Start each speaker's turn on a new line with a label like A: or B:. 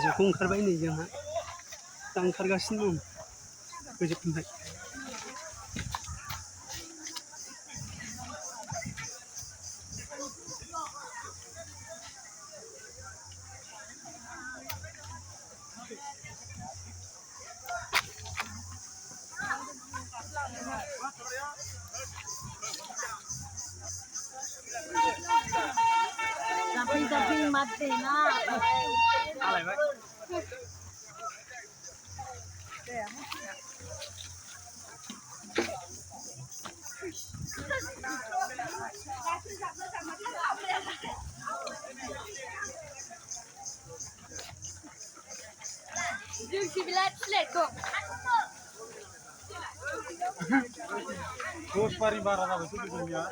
A: गोजौखौ ओंखारबाय नै जोंहा दा ओंखारगासिनो दं गोजौनिफ्राय
B: Jumping mad na.
C: Dos pari barra da betul dunia.